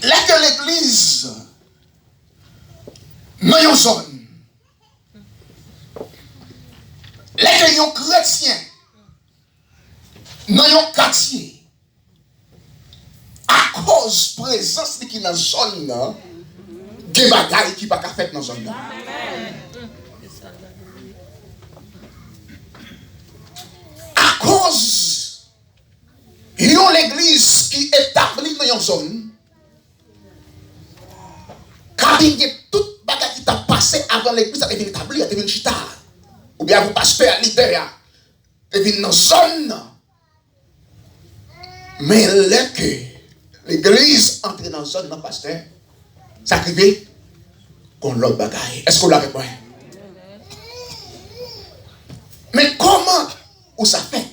Là que l'église, dans une zone, là que les chrétiens, dans un quartier, à cause de la présence qui est dans la zone, il y a des bagailles qui ne sont pas faites dans la zone. À cause de l'église qui est établie dans une zone, quand il y a toute bagaille qui t'a passé avant l'église, elle est établie, elle est chita. Ou bien vous pasteur leader, elle est dans une zone. Mais là que l'église entre dans une zone, dans le pasteur, ça arrive qu'on l'autre bagaille. Est-ce qu'on l'a répondu? Mais comment ou ça fait?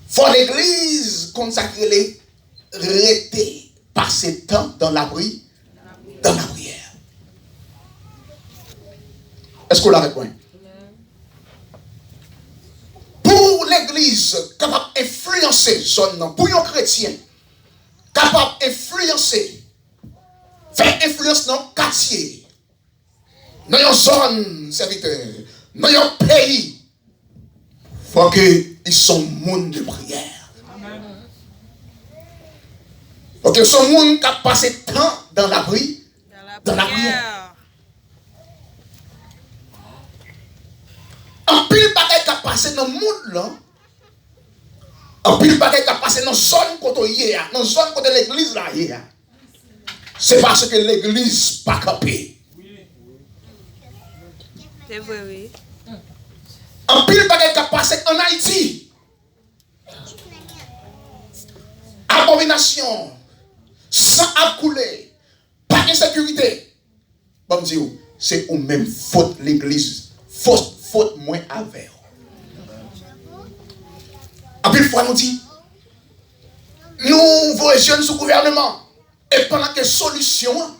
Faut l'église consacrer les rétés, passer temps dans l'abri, dans la prière. Est-ce qu'on l'a répondu? Pour l'église capable d'influencer zone, pour un chrétien capable d'influencer, faire influence dans le quartier, dans une zone, serviteur, dans un pays, il faut qu'ils soient monde de prière. Il faut qu'ils soient monde qui a passé temps dans l'abri, dans la prière. En pile bagaille qui a passé dans le monde là, en pile bagaille qui a passé dans la zone côté hier, dans la zone côté l'église là hier. C'est parce que l'église pas capée. C'est vrai, oui. En pile bagaille qui a passé en Haïti. Abomination, sang à couler, pas d'insécurité. Bon Dieu, c'est ou même faute l'église, faute moins avec. En pile fois nous dit, nous voyons sous gouvernement. Et pendant que solution,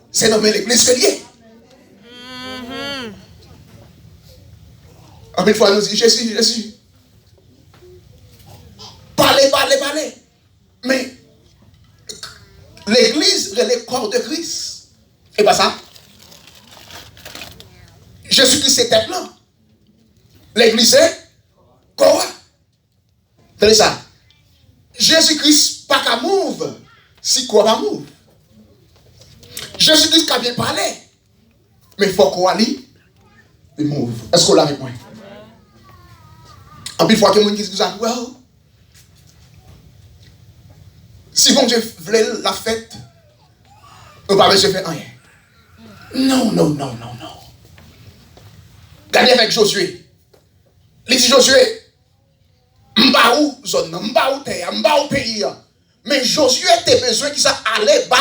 c'est nommer l'église que lié. En pile fois nous dit, Jésus. Parlez. Mais l'église est le corps de Christ. Et pas ça. Jésus-Christ c'est tête là. L'église est corps. C'est ça. Jésus-Christ pas qu'à move si quoi va move. Jésus-Christ a bien parlé. Mais il faut qu'on allie. Il move. Est-ce qu'on l'a répondu? En plus, il faut que les gens disent ça. Well, si bon Dieu voulait la fête, on ne va pas faire rien. Non. Regardez avec Josué. Il dit Josué, m'ba ou zone, m'ba ou terre, m'ba ou pays. Mais Josué a besoin qu'il allait bas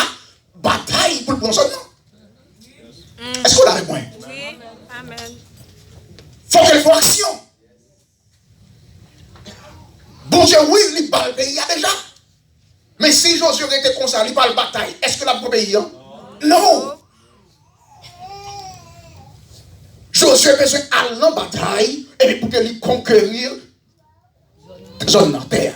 bataille pour le prendre son nom. Est-ce qu'on l'a répondu? Oui, amen. Faut qu'elle fasse action. Bon Dieu, oui, il parle pays déjà. Mais si Josué était comme ça, il parle bataille, est-ce que la pour pays? Non. Josué a besoin d'aller en bataille et pour qu'il conquérir la zone de terre.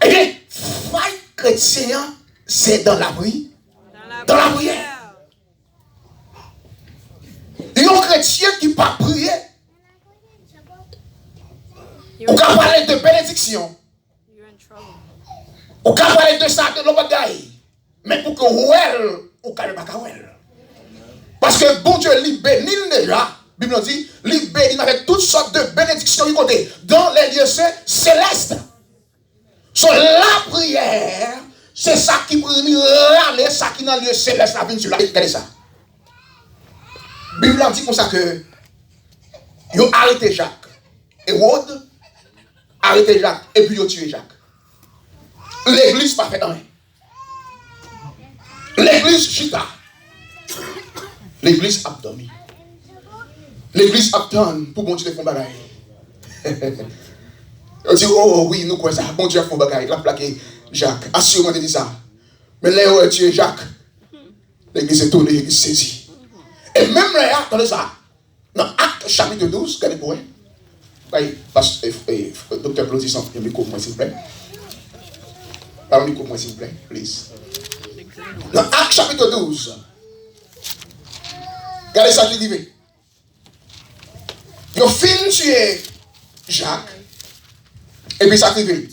Eh bien, fight chrétien, c'est dans l'abri, dans la prière. Il y a un chrétien qui ne peut pas prier. On peut parler de bénédiction. On peut parler de ça, de l'obagaï. Mais pour que vous on ne peut pas. Parce que bon Dieu, il bénit déjà. La Bible dit, il bénit avec toutes sortes de bénédictions du côté. Dans les lieux célestes. Sur la prière, c'est ça qui brille, ça qui est dans le lieu céleste. La Bible, regardez ça. La Bible dit comme ça que ils ont arrêté Jacques. Et Rode arrêté Jacques. Et puis ils ont tué Jacques. L'église pas fait rien. L'église chita. L'église a dormi. L'église a dormi pour bon Dieu de fond bagaille. On dit, oh oui, nous quoi ça, bon Dieu fond bagaille. La plaqué Jacques. Assurément, dit ça. Mais là où est tué Jacques, l'église est tournée, l'église saisie. Et même là, attendez ça. Dans Acte chapitre 12, regardez pour vous. Oui, parce que docteur Claudisson, il y a un micro pour moi, s'il vous plaît. Parlez micro pour moi, s'il vous plaît, please. Dans Acte chapitre 12, regardez ça qui est arrivé. Ils ont fini tuer Jacques, et puis ça qui est arrivé.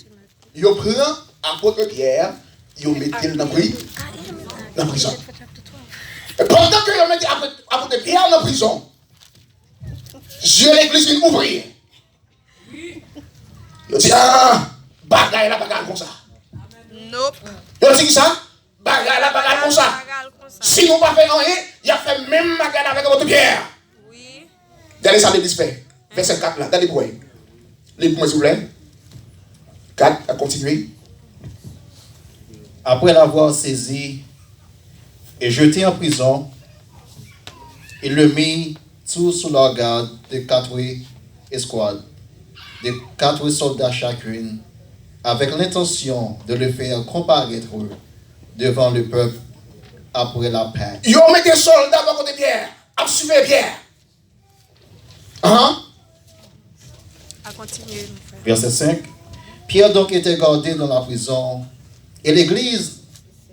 Ils ont pris apôtre Pierre, ils ont mis dans la prison. Et pendant qu'ils ont mis apôtre Pierre dans la prison, Dieu l'église vient ouvrir. Ils ont dit, ah, bagaille la bagaille comme ça. Nope. Ils ont dit ça, bagaille la bagaille comme ça. Si nous ne pas fait rien, il a fait même bagaille avec votre Pierre. Oui. Regardez ça, l'église fait. Verset 4 là, regardez pour vous. Lisez pour moi, s'il vous plaît. 4, à continuer. Après l'avoir saisi et jeté en prison, il le mit tout sous la garde de 4 escouades, de 4 soldats chacune, avec l'intention de le faire comparaître devant le peuple après la paix. Ils ont mis des soldats à côté de Pierre, à suivre Pierre. À continuer, mon frère. Verset 5. Pierre donc était gardé dans la prison, et l'église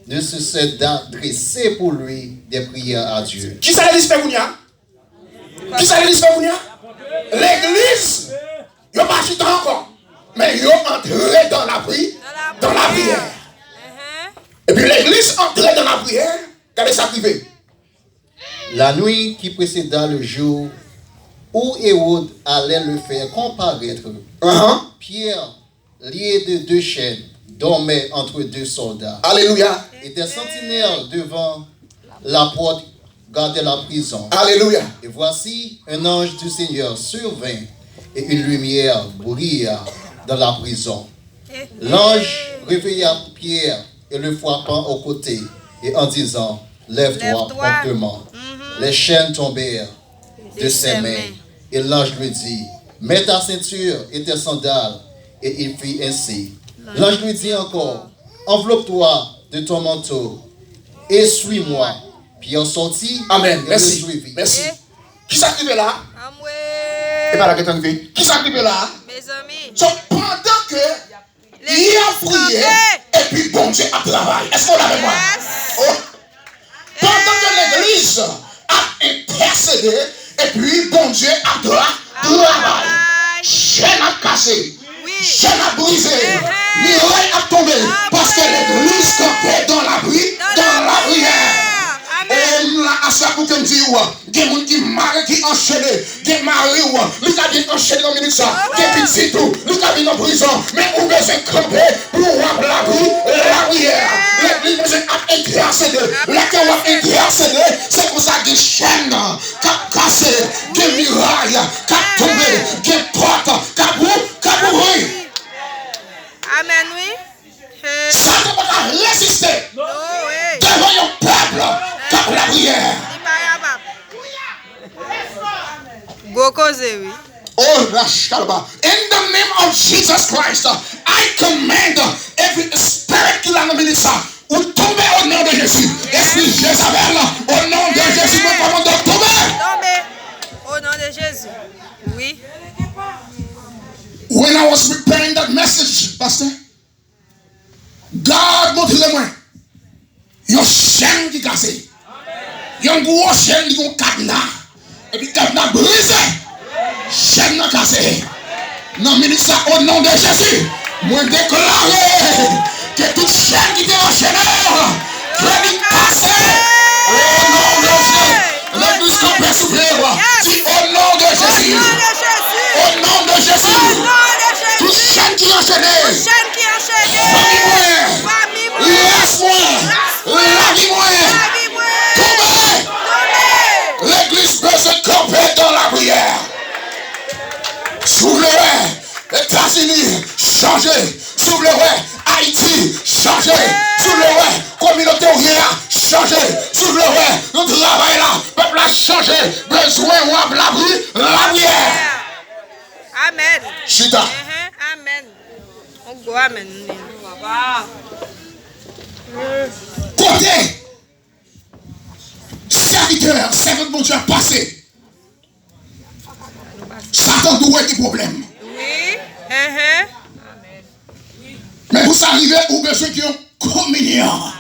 ne cessait d'adresser pour lui des prières à Dieu. Qui ça l'église fait Kounia? Qui ça l'église fait Kounia? L'église, ils n'ont pas chuté encore, mais ils ont entré dans la prière. Et puis l'église entrait dans la prière, regardez ça privé. La nuit qui précéda le jour où Hérode allait le faire comparaître, Pierre, lié de 2 chaînes, dormait entre 2 soldats. Alléluia. Et des sentinelles devant la porte gardaient la prison. Alléluia. Et voici, un ange du Seigneur survint, et une lumière brilla dans la prison. L'ange réveilla Pierre et le frappant au côté, et en disant, lève-toi promptement. Les chaînes tombèrent de ses mains, et l'ange lui dit, mets ta ceinture et tes sandales, et il fit ainsi. L'ange lui dit encore, enveloppe-toi de ton manteau, et suis-moi. Pierre sortit. Amen. Et Merci. le suivit. Merci. Qui s'active là? Amoué. Et pas la question de vie. Qui s'active là? Mes amis. So, pendant que il a prié, et puis bon Dieu a travaillé. Est-ce qu'on l'a avec moi? Oh. Pendant que l'église a intercédé, et puis bon Dieu a travaillé. Chaîne a cassé. Chaîne a brisé. Muraille a tombé. Parce que l'église campait dans la prière. Et là, à ça pour que me dise, il y a des gens qui marient, qui enchaînent, des maris, ils ont enchaîné dans le minute ça, des petits tout, ils ont en prison, mais on besoin de camper pour avoir la prière. L'église besoin d'intercéder. La qui a intercédé, c'est pour ça que des chaînes qui ont cassé, des murailles qui ont tombé, des portes qui ont ouvert. Amen, oui. Ça ne peut pas résister devant un peuple qui a la prière. Oui. Oh, Rashalba. In the name of Jesus Christ, I command every spirit qui l'a nommé ça, ou tomber au nom de Jésus. Esprit Jézabel, au nom de Jésus, me commande de tomber. Tomber au nom de Jésus. Oui. When I was preparing that message, Pastor, God montre-le-moi. Yon chaîne qui cassé. Yon gros chaîne qui ont cadenas. Et puis cadenas brisé. Chaîne cassée. Non, ministre, au nom de Jésus, moi déclarer que toute chaîne qui était enchaînée, crédit cassé. Au nom de Jésus. L'église qu'on peut souffrir. Si au nom de Jésus. Au nom de Jésus. Toute chaîne qui est enchaînée. Famille-moi. Laisse-moi. Lavis-moi. Tombez. L'église peut se camper dans la prière. Souverain, États-Unis, changez. Souverain, Haïti, changez. Souverain, communauté ouvrière, changez. Souverain, nous travaillons là. Peuple a changé. Besoin ou la prière. Amen. Chita. Amen. On go amen. Côté serviteur, bon Dieu a passé. Satan doit être des problèmes. Oui. Mais pour ça arriver, vous avez besoin d'une communion.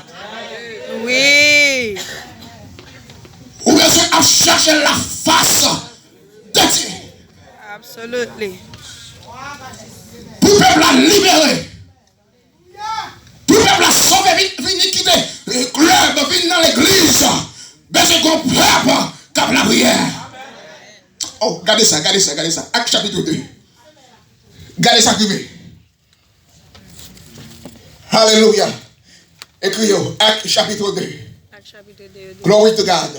Oui. Vous avez besoin de chercher la face de Dieu. Absolutely. Pour le peuple la libérer. Pour le peuple la sauver, venir quitter le club, venir dans l'église. Besoin qu'on peuple comme la prière. Oh, regardez ça. Acte chapitre 2. Regardez ça privé. Alléluia. Écrivez, Acte chapitre 2. Glory to God.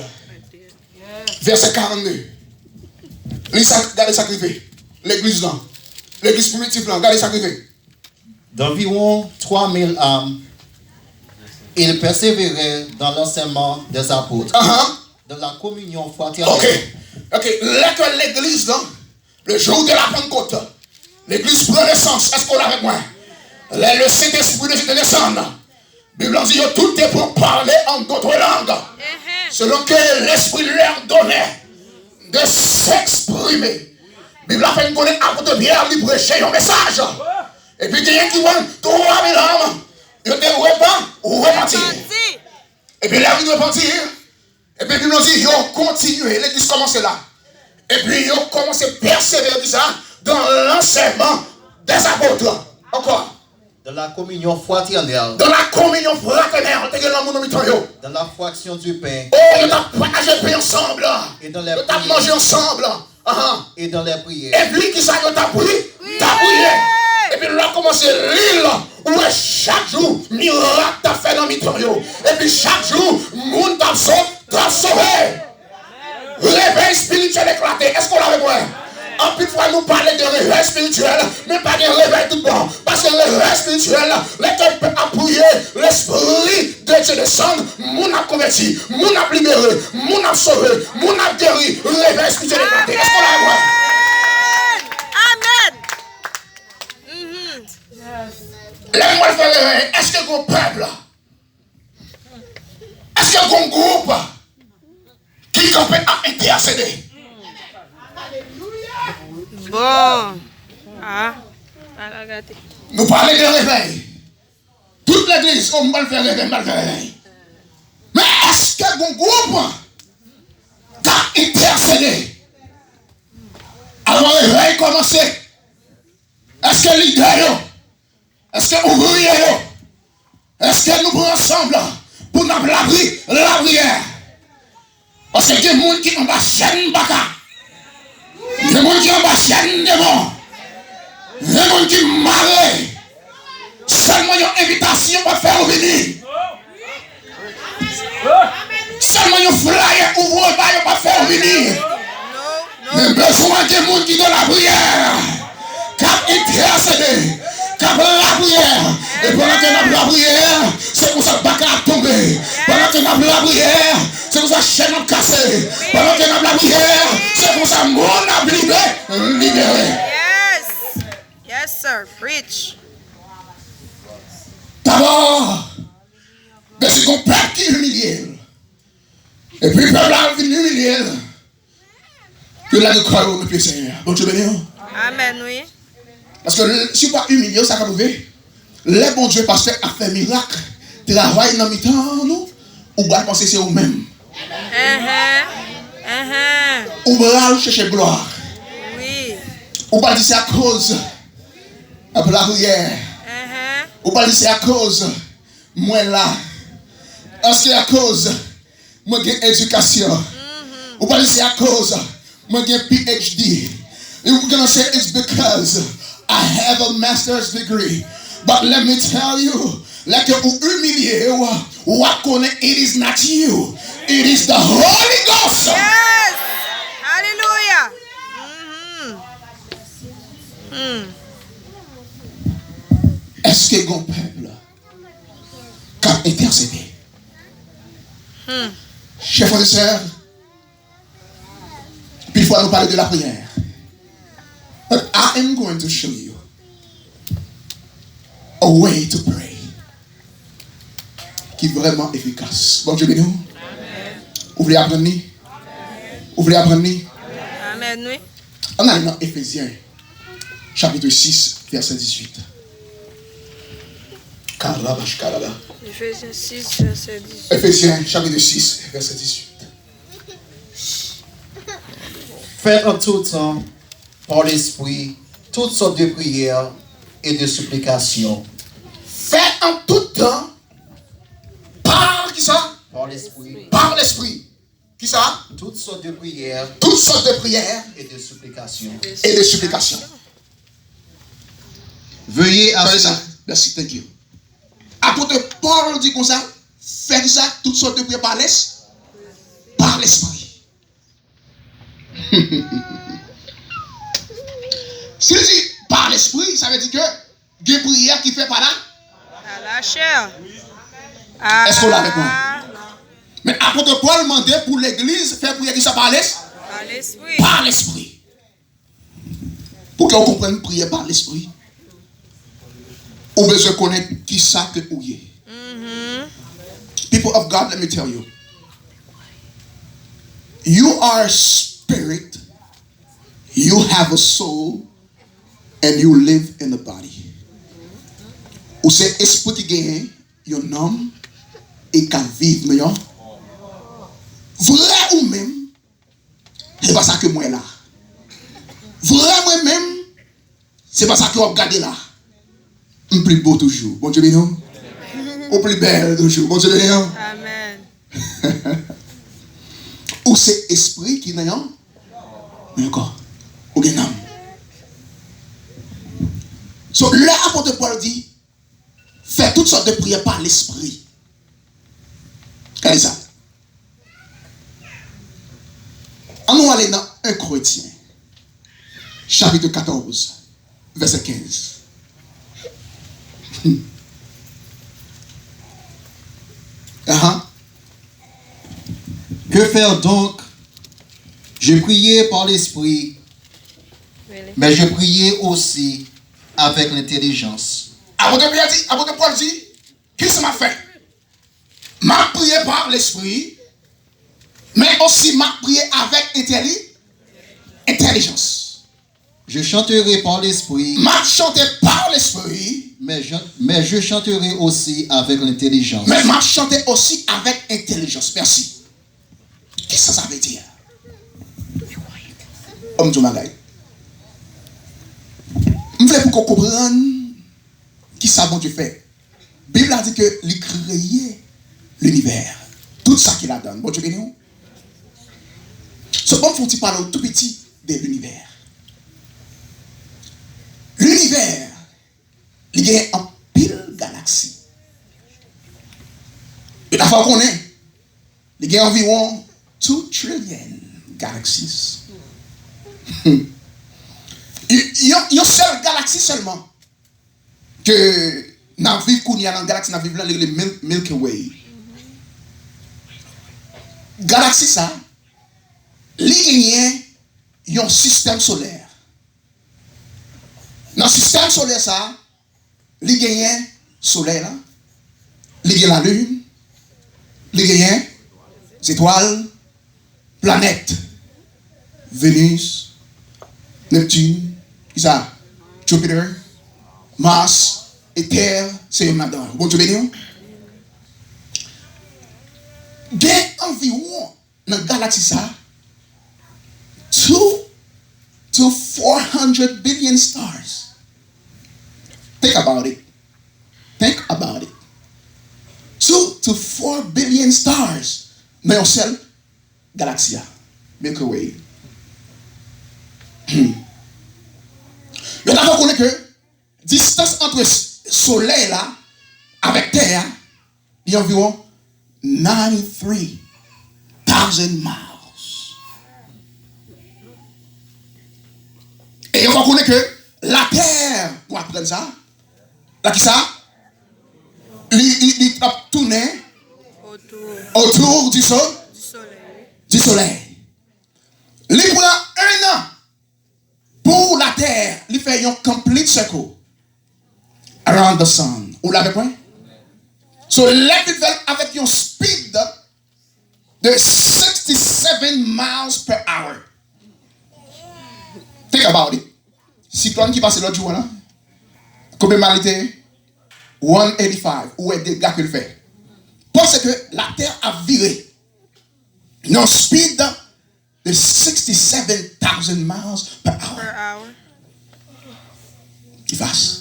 Verset 42. Regardez ça privé. L'église là. L'église primitive là. Regardez ça privé. D'environ 3000 âmes, il persévérait dans l'enseignement des apôtres, dans la communion fraternelle. Ok. Là que l'église, là, le jour de la Pentecôte, l'église prend naissance. Est-ce qu'on l'a avec moi? Là, le Saint-Esprit de descend. La Bible dit que tout est pour parler en d'autres langues. Selon que l'Esprit leur donnait de s'exprimer. La Bible a fait connaître apôtre Pierre, lui prêcher un message. Et puis, il y a qui vont 3000 âmes. Ils ont repentir. Et puis, la vie de repentir. Et puis, ils ont dit, ils ont continué. L'église commence là. Et puis, ils ont commencé à persévérer ça dans l'enseignement des apôtres. Encore. Dans la communion fraternelle. Dans la communion fraternelle. Dans la fraction du pain. Oh, ils ont partagé le pain ensemble. Et dans les ils ont mangé ensemble. Et dans les prières. Et puis, qui ça, ils ont prié? T'as prié. Et puis là, commence l'île où chaque jour, miracle t'a fait dans Mitorio. Et puis chaque jour, monde t'a sauvé. Réveil spirituel éclaté. Est-ce qu'on l'a avec moi? En plus, fois nous parler de réveil spirituel, mais pas de réveil tout bon. Parce que le réveil spirituel, l'état peut appuyer l'esprit de Dieu descend. Moun a converti, moun a libéré, moun a sauvé, moun a guéri. Réveil spirituel éclaté. Est-ce qu'on l'a avec moi? Laisse-moi faire le réveil. Est-ce que mon peuple, est-ce que mon groupe qui peut intercéder? Bon. Nous parlons de réveil. Toute l'église, on va le faire réveil. Mais est-ce que mon groupe a intercédé? Alors le réveil commence. Est-ce que l'idée? Est-ce que vous voyez? Est-ce que nous prenons ensemble pour nous l'abri, la prière? Parce que il y a des gens qui ont la chaîne baka. Il y a des gens qui ont la chaîne démon. Il y a des gens qui marrent. Seulement une invitation pour faire venir. Seulement une flyer ouvre pour faire venir. Mais besoin de gens qui ont la prière. Cap intercédé. Cap la prière. Et pendant que nous avons la prière, c'est pour ça que Baka a tombé. Pendant que nous avons la prière, c'est pour ça que chaîne a cassé. Pendant que nous avons la prière, c'est pour ça que mon a libéré. Yes, sir. Preach. D'abord, c'est qu'on peuple qui est humilié. Et puis le peuple a venu humilier. Que là, nous croyons au pied Seigneur. Bon Dieu béni. Amen, oui. Parce que si vous ne pas humilié, ça va arriver. Le bon Dieu, pasteur, a fait miracle. Travail dans le temps, nous. Ou va penser c'est vous-même. Ou va chercher gloire. Oui. Ou va dire c'est à cause de la prière. Ou va dire c'est à cause moi là. Est-ce que c'est à cause moi j'ai éducation? Ou va dire c'est à cause moi j'ai PhD. You're going to say it's because I have a master's degree. But let me tell you, like you humiliate, what gonna it is not you. It is the Holy Ghost. Yes. Hallelujah. Est-ce que mon peuple a intercédé? Chers frères et sœurs, puis il faut nous parler de la prière. But I am going to show you a way to pray qui est vraiment efficace. Bon Dieu béni. Vous voulez apprendre? Vous voulez apprendre? Amen, oui. On a dans Éphésiens chapitre 6, verset 18. Carabache, caraba. Éphésiens 6, verset 18. Éphésiens, chapitre 6, verset 18. Faites en tout temps, par l'Esprit, toutes sortes de prières et de supplications. Faites en tout temps, par qui ça? Par l'Esprit, Par l'Esprit. Qui ça? toutes sortes de prières Toutes sortes de prières et de supplications. et de supplications. Veuillez à Savez ça? Merci, thank you. Apôtre Paul dit comme ça, faites ça, toutes sortes de prières par l'Esprit. S'il dit par l'Esprit, ça veut dire que des prières qui fait par là. À la chair. Est-ce qu'on l'a avec moi? Ah, Mais apôtre Paul demandait pour l'église faire prière qui ça par l'Esprit. par l'esprit. Par l'Esprit. Pour qu'on comprenne prière par l'Esprit, on besoin connaître qui ça que vous êtes. People of God, let me tell you. You are spirit, you have a soul, and you live in the body. Ou c'est esprit qui gagne, yon homme, et qui vivre, mais yon. Vrai ou même, c'est pas ça que moi là. Vrai moi-même, c'est pas ça que vous regardez là. Un plus beau toujours. Bon Dieu béni. Au plus belle toujours. Bon Dieu béni. Amen. Ou c'est esprit qui n'a rien. Encore. Ou bien âme. So, l'apôtre Paul dit, fais toutes sortes de prières par l'esprit. Regardez ça. On va aller dans 1 Corinthiens, chapitre 14, verset 15. Que faire donc? Je priais par l'Esprit, mais je priais aussi avec l'intelligence. Apôtre Paul dit, qu'est-ce que ça m'a fait? M'a prié par l'esprit, mais aussi m'a prié avec intelligence. Je chanterai par l'Esprit, M'a chanté par l'esprit, mais je chanterai aussi avec l'intelligence. mais m'a chanté aussi avec intelligence. Merci. Qu'est-ce que ça veut dire? Homme du magaï. Je voulais pour qu'on comprenne qui ça bon Dieu fait. La Bible a dit que il créait l'univers. Tout ça qu'il a donné. Bon Dieu béni. Ce bon faut-il parler au tout petit de l'univers. L'univers, il y a un pile galaxie. Et la fois qu'on est, il y a environ 2 trillion galaxies. Il y a une seule galaxie seulement que dans la vie qu'on y a dans la galaxie, dans la vie, le Milky Way. Galaxie ça, il y a un système solaire. Dans le système solaire ça, il y a un soleil là, il y a la lune, il y a des étoiles, planètes, Vénus, Neptune, Jupiter, Mars et Terre, c'est une là-dedans. Bon Dieu béni. Il y a environ dans la galaxie ça 2 to 400 billion stars. Think about it. Think about it. 2 to 4 billion stars dans une seule galaxie, Milky Way. Vous avez compris que la distance entre le soleil là avec Terre il y a environ 93,000 miles. Et vous connaissez que la Terre, pour apprendre ça, là qui ça, il tourne autour du soleil. Il prend 1 an pour la Terre, il fait un complete circle around the sun. Vous l'avez point? So, let it avec un speed de 67 miles per hour. Think about it. cyclone qui passe l'autre jour là. Combien mal était 185 où est des gars qu'il fait. Parce que la terre a viré. Non speed de 67,000 miles per hour. Il fasse.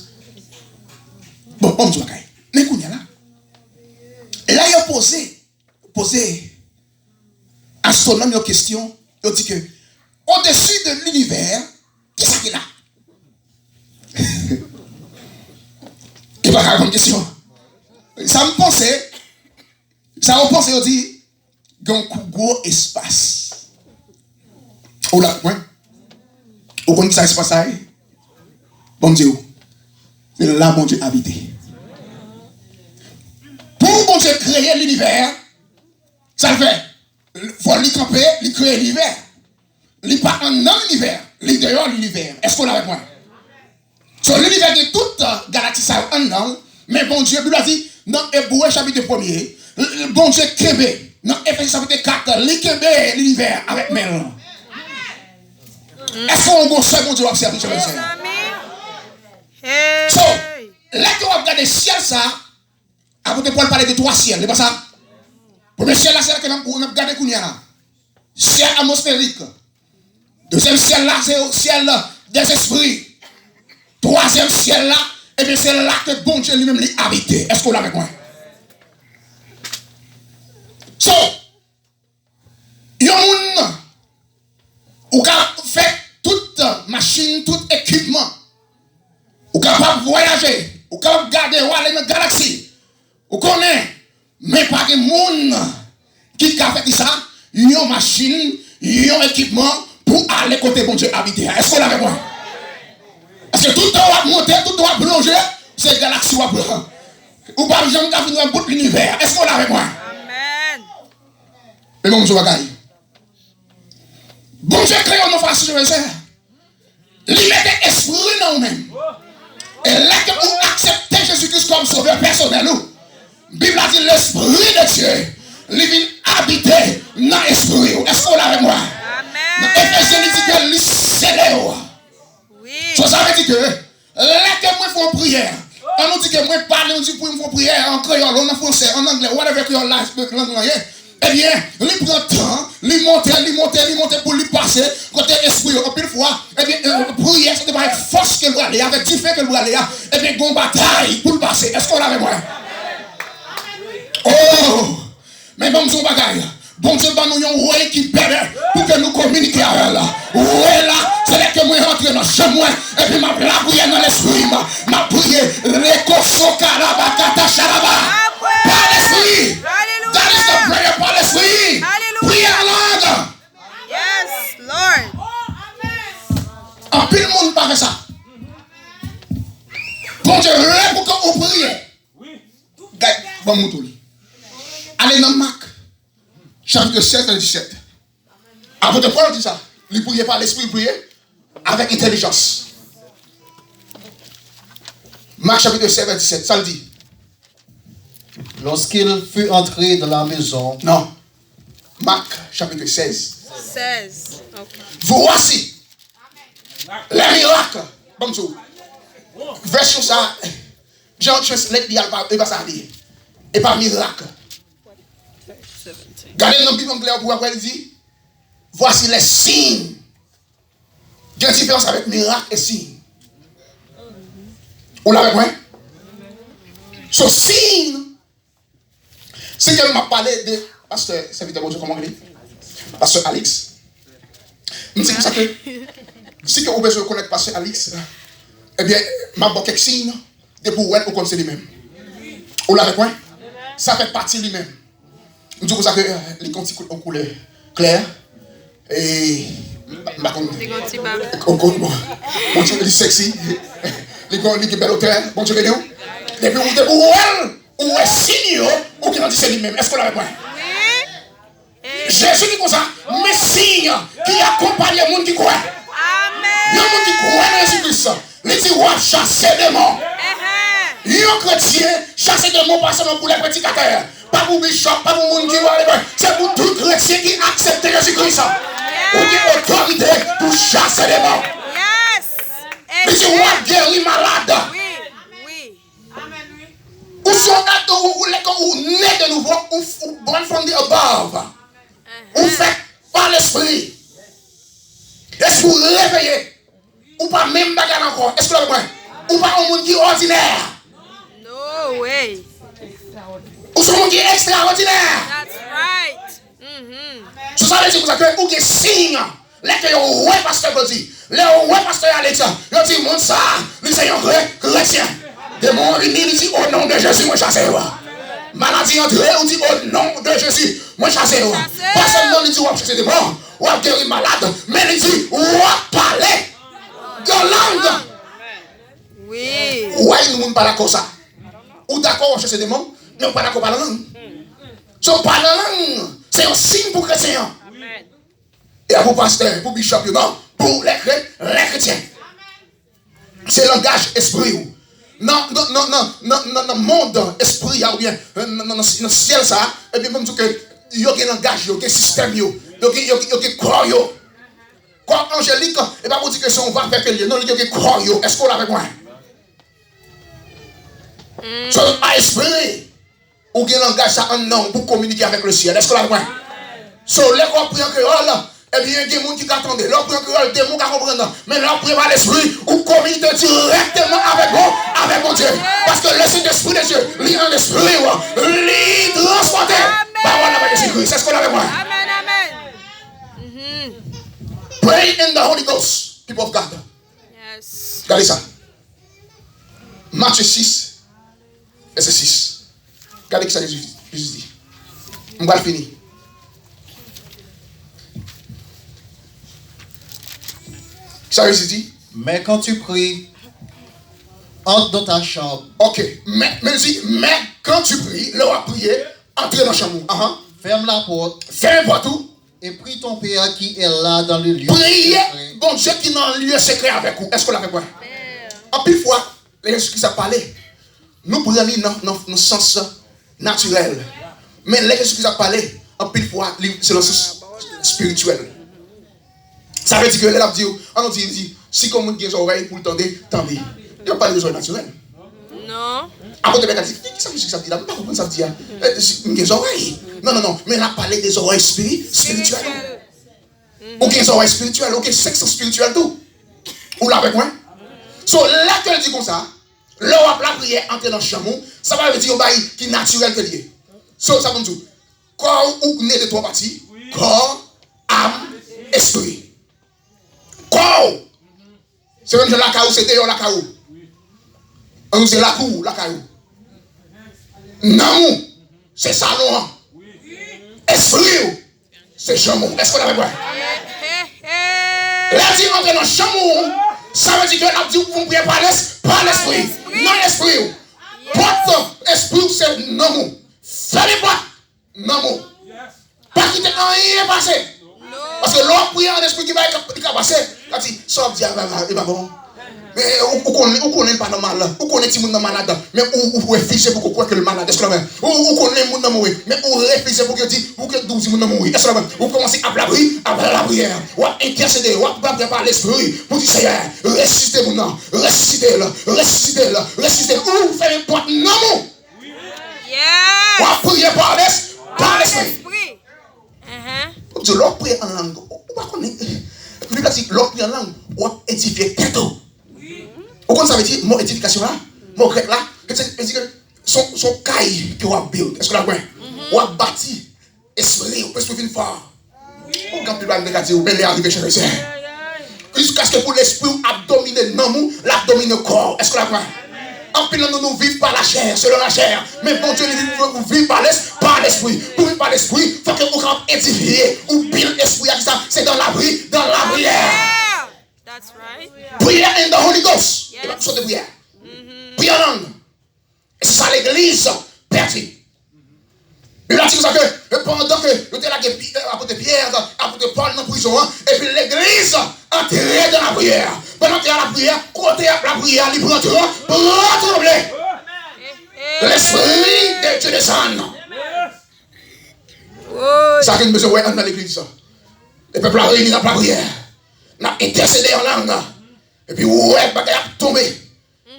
Bon, tu vas cailler. Mais qu'on y a là. Et là, il a posé astronome une question. Il dit que au-dessus de l'univers, qui est-ce qui est là? Il va répondre une question. Ça me pensait, il dit, il y a un gros espace. Ou là, ouais. Ou qu'on dit ça, espace ça, bon Dieu, c'est là bon Dieu habité. Pour bon Dieu créer l'univers, ça le fait. Il faut lui camper, lui créer l'univers. Il pas en l'univers, il dehors l'univers. Est-ce qu'on a avec moi? Sur l'univers de toute galaxie, ça en non. Mais bon Dieu, lui a dit, dans Hébreu chapitre 1er, bon Dieu Kébé, dans Éphésiens chapitre 4, il Kébé l'univers avec Mel. Est-ce qu'on a seul bon Dieu observe sur le ciel? So, là qu'on va regarder le ciel, ça, après de Paul parler de trois ciels, c'est pas ça? Le premier ciel là, c'est là que on a regardé Kounia là. Ciel atmosphérique. Deuxième ciel là, c'est le ciel des esprits. Troisième ciel là, et bien c'est là que bon Dieu lui-même l'y habite. Est-ce qu'on l'a avec moi? So, il y a un monde où on fait toute machine, tout équipement. Ou capable de voyager, ou capable de garder ou aller dans la galaxie. Ou connaît, mais pas de monde qui a fait ça, il y a une machine, il y a un équipement pour aller côté bon Dieu habiter. Est-ce qu'on l'a avec moi? Parce que tout le temps on va monter, tout le temps on va plonger, c'est la galaxie ou pas. Ou pas jamais qu'à venir dans bout de l'univers. Est-ce qu'on l'a avec moi? Amen. Mais bon Dieu va gagner. Bon Dieu crée une façon de faire. Il met esprit dans nous-mêmes. Et là que vous acceptez Jésus-Christ comme sauveur personnel, la Bible a dit l'esprit de Dieu, il vient habiter dans l'esprit. Est-ce qu'on l'a avec moi? Amen. Dans Éphésiens, il dit que scellé. Oui. Ça veut dire que là que moi fais prière, on nous dit que moi parle, on dit pour me faire prière en créole, en français, en anglais, whatever que your life, eh bien, il prend temps, il monte pour lui passer, côté esprit, en pile fois, eh bien, prière, c'est pas force qu'elle doit aller, avec du fait qu'elle doit aller, eh bien, une bataille pour le passer. Est-ce qu'on l'a avec moi? Oh! Mais bon, son bagaille. Bon Dieu, nous avons un qui permet pour que nous communiquions avec elle. Ouais, là, c'est là que moi rentre dans chez moi, et puis ma prière dans l'esprit, ma prière, récosso carabacata charaba. Par l'esprit. That is the prayer par l'esprit. Prière en langue. Yes, Lord. En pile monde pas fait ça. Bon Dieu, pour qu'on prie. Oui. Bon moutouli. Allez dans Marc. Chapitre 16 et 17. Avant de Paul dit ça, il priait par l'esprit, il priait avec intelligence. Marc chapitre 16 et 17, ça le dit. Lorsqu'il fut entré dans la maison. Non. Marc chapitre 16. 16. Okay. Voici les miracles. Bonjour. Version ça. Jean translate il va ça dire. Et pas miracle. Regardez dans la Bible anglaise pour après il dit voici les signes. Il y a une différence avec miracle et signe. Vous l'avez compris? Ce signe, c'est qu'elle m'a parlé de pasteur, serviteur bonjour, comment il dit? Pasteur Alex. C'est pour ça que si vous avez besoin de connaître pasteur Alex, eh bien, m'a bon quelques signes de pour vous connaissez lui-même. Vous l'avez compris? Ça fait partie de lui-même. Nous disons que les contes ont couleur claire et bon Dieu est sexy, les gars qui belle hauteur, bon Dieu est bien. Depuis où est signe ou qui n'en dit c'est lui-même. Est-ce qu'on l'a avec moi? Jésus dit comme ça, mes signes qui accompagnent les gens qui croient. Amen. Les gens qui croient dans Jésus-Christ, ils disent ouais, chasser des démons. Les chrétiens chasser des démons pas seulement pour les prédicateurs. Pas pour Bishop, pas pour monde qui va aller. C'est pour tout chrétien qui accepte Jésus-Christ. Ou qui a autorité pour chasser les morts. Yes. Il dit, on guérit malade. Oui. Ou sont ou né de nouveau, ou born from the above. Ou fait par l'esprit. Est-ce que vous réveillez? Ou pas même bagarre encore? Est-ce que vous avez ou pas un monde qui est ordinaire? No way. Ou sont un monde qui est extraordinaire? That's right. Vous savez si vous avez ou des signes. Les que vous ouais pasteur vous dit. Les ouais pasteur Alexandre. Vous dit monde ça, nous sommes vrai chrétien. Démon il dit au nom de Jésus moi chasser. Maladie entrée, on dit au nom de Jésus moi chasser. Personne ne dit ou chasser des morts, ou guérir malade, mais il dit ou parler de langue. Oui. Ouais, nous ne pas d'accord ça. Ou d'accord on chasser des morts, mais on pas d'accord parler langue. So parler langue, c'est un signe pour chrétien. Et à pour pasteur, pour bishop, non, pour les chrétiens. C'est le langage esprit. Non, monde esprit, ou bien, dans le ciel, ça, et puis même tout que, il y a un langage, il y a un système, il y a un corps. Corps angélique, et pas pour dire que si on va avec lui, non, il y a un corps. Est-ce qu'on l'a avec moi? C'est un esprit. Ou bien un langage, ça, un nom pour communiquer avec le ciel. Est-ce qu'on l'a avec moi? So, les corps prient en créole, et bien, il y a des gens qui attendent. Leur prient en créole, des gens qui comprennent. Mais leur prient par l'esprit, ou communiquer directement avec vous, avec mon Dieu. Parce que le Saint-Esprit de Dieu, lui, un esprit, lui, transporté. Parole avec Jésus-Christ. C'est ce qu'on a avec moi. Amen. Pray in the Holy Ghost, people of God. Yes. Regardez ça. Matthieu 6, verset 6. Regardez ce que ça Jésus dit. On va le finir. Ça Jésus dit. Mais quand tu pries, entre dans ta chambre. Ok. Mais quand tu pries, là on va prier, entrer dans la chambre. Ferme la porte. Ferme partout. Et prie ton Père qui est là dans le lieu. Priez, bon Dieu qui est dans le lieu secret avec vous. Est-ce qu'on l'a fait quoi? En plus fois, les gens qui savent parler, nous prions dans le sens naturel. Mais les gens qui savent parler, en plus fois, c'est le sens spirituel. Ça veut dire que l'élève dit, on dit, si comme on a des oreilles pour le tendre, tendez. Il n'y a pas des oreilles naturelles. Non. Après, tu vas dire, qu'est-ce que ça veut dire là? Je ne sais pas comment ça veut dire. Des oreilles. Non. Mais on a parlé des oreilles spirituelles. Ou des oreilles spirituelles, ou des sexe spirituel tout. Ou là avec moi? So, là qu'elle dit comme ça, là où la prière entre dans le chameau, ça va dire un bail qui est naturel que lié. So, ça veut dire, corps ou né de trois parties, corps, âme, esprit. Corps, c'est même la caou, c'est d'ailleurs la caou. On dit la cour, la caillou. Non, c'est salon. Esprit, c'est chameau. Est-ce qu'on a vu? Là, dit entrer dans le chameau, ça veut dire que là, dit vous priez par l'esprit. Non, l'esprit. Porte, esprit, c'est non. Fais les portes, non. Pas quitter rien passé. Parce que l'homme prie en esprit qui va passer, quand il sort, il va bon. Mais on connaît pas normal, on connaît si monde malade, mais on réfléchit pour croire que le malade est-ce que on connaît monde mourir, mais on réfléchit pour que dit pour que 12 monde mourir. Est-ce que on commence à la prière, on intercéder, on va par l'esprit pour dire Seigneur, ressuscitez mon nom, ressuscitez ou faire une porte non. Yes. On prier par l'esprit. On dit l'autre prière en langue. On va connaître. Puis là dit l'autre prière en langue, on édifier tête. Vous comprenez ça veut dire, mon édification là, mon grec là, c'est dire que son caille que on build, est-ce que la voyez? On a bâti, esprit, on peut se faire fort. On quand plus bas négatif, mais les arriver chez le Seigneur. Jusqu'à ce que pour l'esprit a dominé l'amour, l'a dominé le corps, est-ce que la voyez? En plus, nous vivons par la chair, selon la chair. Mais bon Dieu, nous vivons par l'esprit. Pour vivre par l'esprit, il faut que nous soyons édifiés. Ou build l'esprit, c'est dans la prière. That's right. Prière in the Holy Ghost. Yes. Il va de prière. Prière en langue. Et c'est ça l'église perdue. Il a dit ça que pendant que nous étions là, apôtre Pierre, apôtre Paul dans la prison, et puis l'église entrait dans la prière. Pendant qu'il y a la prière, côté la prière, il prend trembler. L'esprit de Dieu descend. Ça que nous besoin dans l'église. Le peuple a réuni dans la prière. Nous avons intercédé en langue. Et puis, ouais, bagay a tombé.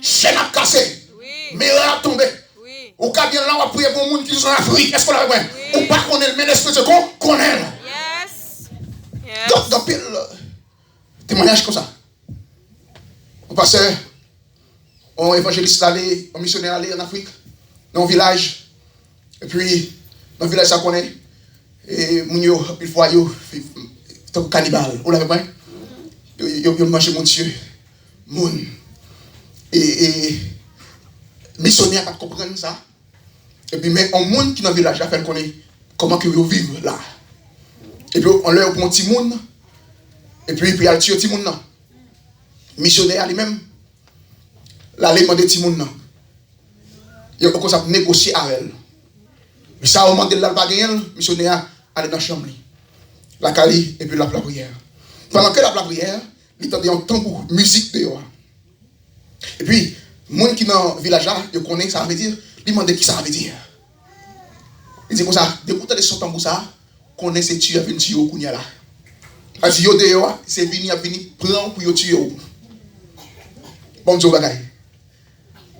Chaîne a cassé. Mireur a tombé. Ou ka bien là, on va prier pour les gens qui sont en Afrique. Est-ce qu'on l'a vu? Ou pas qu'on est le ministre de qu'on est. Yes. Donc, dans pile témoignage comme ça. On passait, on évangéliste allé, on missionnaire allé en Afrique, dans un village. Et puis, dans le village, ça connaît. Et Mounio, une fois, yo, cannibale. Vous l'avez vu? Yo mangé mon Dieu. Moun. Et missionnaire pas comprendre ça. Et puis, mais on monde qui dans le village, a fait connaître comment que vous vivent là. Et puis, on leur prend un petit monde. Et puis, il a tué un petit monde. Missionnaire lui-même. Là, il demande un petit monde. Il a commencé à négocier avec elle. Mais ça, au moment de la bagarre, le missionnaire allait dans la chambre. La cali, et puis la prière. Pendant que la prière, il entendait un tambour, musique dehors. Et puis, les gens qui sont dans le village, ils connaissent ça veut dire. Il demande qui ça veut dire. Il dit comme ça, d'écouter de son tambour ça, connaît c'est tuer, venir tuer au Kounia là. Il dit, yo dehors, c'est venir prendre pour tuer. Bon Dieu, bagaille.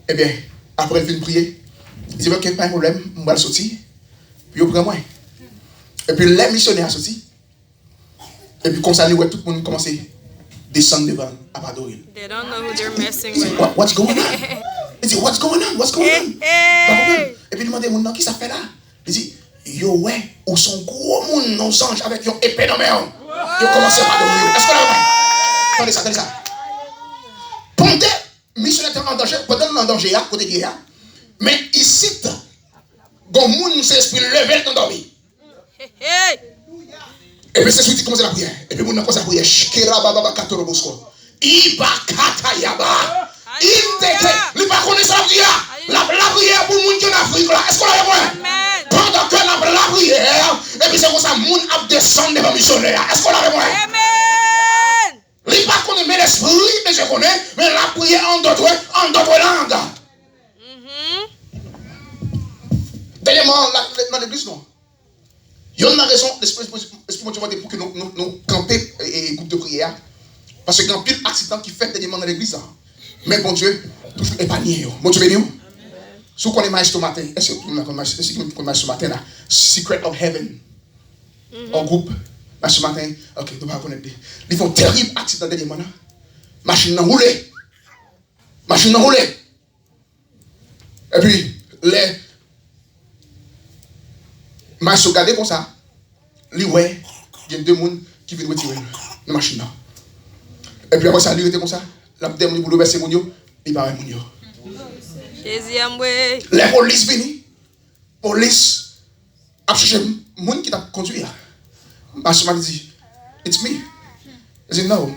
Eh bien, après il vient prier, il dit, ok, pas de problème, on va sortir, puis il prend moi. Et puis les missionnaires sont sortis. Et puis comme ça, tout le monde commence à descendre devant à adorer. They don't know who they're messing with. What's going on? Il dit, what's going on? What's going on? Et puis il demande à mon qui ça fait là? Il dit, yo ouais, ou son gros monde nos anges avec une épée dans main. Ils commencent à adorer. Est-ce que là, attendez ça. Pendant missionnaire est en danger, pendant en danger à côté de là, mais ici, gon moun s'esprit levé dans dormi. Et puis c'est celui qui commence la prière. Et puis moun commence la prière. Shkera baba katorobosko. Ibakata yaba. Intègre. Li pas connaît ça prière. La prière pour moun qui en Afrique là. Est-ce qu'on l'a vu? Pendant que la prière, et puis c'est comme ça moun a descendu devant missionnaire. Est-ce qu'on l'a vu? Amen. Li pas connaît mais l'esprit, mais je connais, mais la prière en d'autres langues. Dernièrement, dans l'église, non. Il y a une raison, l'esprit motivant pour que nous camper et groupe de prière. Parce que quand pile accident qui fait dernièrement dans l'église, mais bon Dieu, toujours épargné. Bon Dieu béni. Si vous connaissez ce matin, est-ce que vous connaissez ce matin là? Secret of Heaven. En groupe, ce matin, ok, nous allons connaître. Ils font un terrible accident dernièrement. Machine n'a roulé. Et puis, les mais si vous regardez comme ça, il y a deux personnes qui viennent retirer la machine. Et puis après ça, il était comme ça. La dame pour le verser mon yo, il va mon yo. Les polices viennent. Police a cherché les gens qui t'a conduit. Ma soeur m'a dit, it's me. I said, no.